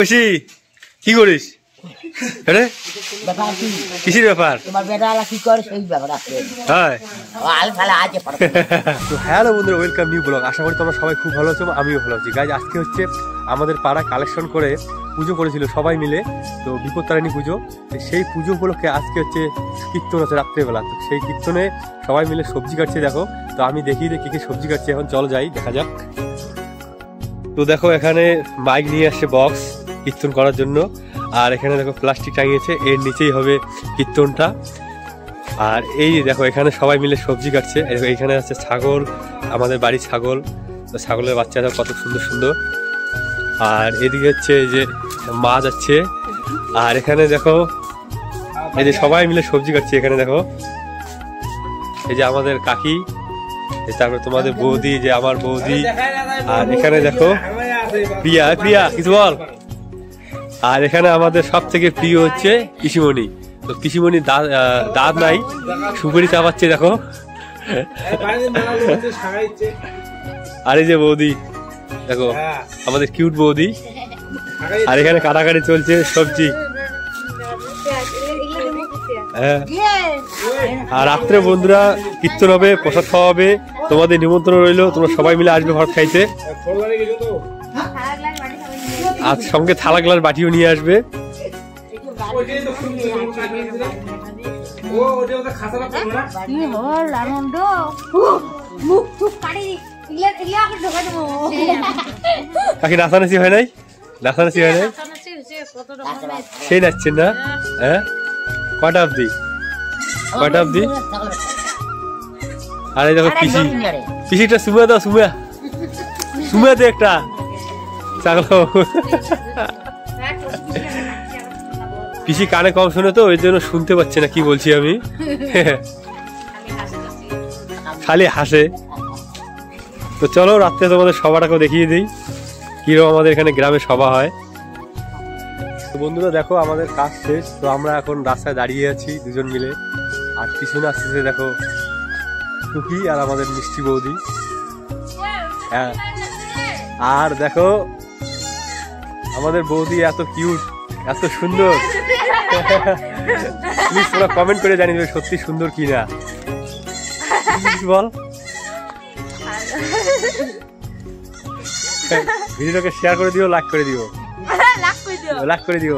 খুশি কি করিস? কিসের ব্যাপার? হ্যালো বন্ধুরা, ওয়েলকাম নিউ ব্লগ। আশা করি তোমরা সবাই খুব ভালো আছো, আমিও ভালো আছি। গাইজ আজকে হচ্ছে আমাদের পাড়া কালেকশন করে পুজো করেছিল সবাই মিলে, তো বিপত্তারিণী পুজো। সেই পুজো উপলক্ষে আজকে হচ্ছে কীর্তন আছে রাত্রেবেলা। তো সেই কীর্তনে সবাই মিলে সবজি কাটছে, দেখো। তো আমি দেখি যে কি কি সবজি কাটছে, এখন চল যাই দেখা যাক। তো দেখো এখানে মাইক নিয়ে আসছে বক্স কীর্তন করার জন্য, আর এখানে দেখো প্লাস্টিক টাঙিয়েছে, এর নিচেই হবে কীর্তনটা। আর এই দেখো এখানে সবাই মিলে সবজি কাটছে। এখানে আছে ছাগল, আমাদের বাড়ির ছাগল, তো ছাগলের বাচ্চারা কত সুন্দর সুন্দর। আর এদিকে হচ্ছে এই যে মাছ আছে। আর এখানে দেখো এই যে সবাই মিলে সবজি কাটছে। এখানে দেখো এই যে আমাদের কাকি, তারপরে তোমাদের বৌদি, যে আমার বৌদি। আর এখানে দেখো প্রিয়া, প্রিয়া কিছু বল। আর এখানে আমাদের সব থেকে প্রিয় হচ্ছে পিসিমণি। তো পিসিমণি দাঁত নাই, সুপুরি চাপাচ্ছে দেখো। আর এই যে বৌদি দেখো, আমাদের কিউট বৌদি। আর এখানে কাটাকাটি চলছে সবজি। হ্যাঁ, আর রাত্রে বন্ধুরা কীর্তন হবে, প্রসাদ খাওয়া হবে, তোমাদের নিমন্ত্রণ রইলো, তোমরা সবাই মিলে আসবে ভাত খাইতে। আর সঙ্গে থালা গ্লাস বাটিও নিয়ে আসবে। কাকি নাচানাচি হয় নাই? নাচানাচি হয় নাই? সেই নাচছেন না? হ্যাঁ, কটা অব্দি? কটা অব্দি? আরে দেখো পিসি, পিসিটা সুমিয়া দাও, সুমিয়া, সুমিয়া দে একটা ছাগল। পিসি কানে কম শুনে তো, ওই জন্য শুনতে পাচ্ছে না কি বলছি আমি, খালি হাসে। তো চলো রাত্রে তোমাদের সভাটাকেও দেখিয়ে দিই কিরকম আমাদের এখানে গ্রামে সভা হয়। তো বন্ধুরা দেখো আমাদের কাজ শেষ, তো আমরা এখন রাস্তায় দাঁড়িয়ে আছি দুজন মিলে। আর পিছনে আসতেছে দেখো টুকি আর আমাদের মিষ্টি বৌদি। হ্যাঁ, আর দেখো আমাদের বৌদি এত কিউট, এত সুন্দর। প্লিজ তোমরা কমেন্ট করে জানিয়ে দেবে সত্যি সুন্দর কিনা। বল, ভিডিওটাকে শেয়ার করে দিও, লাইক করে দিও, লাইক করে দিও।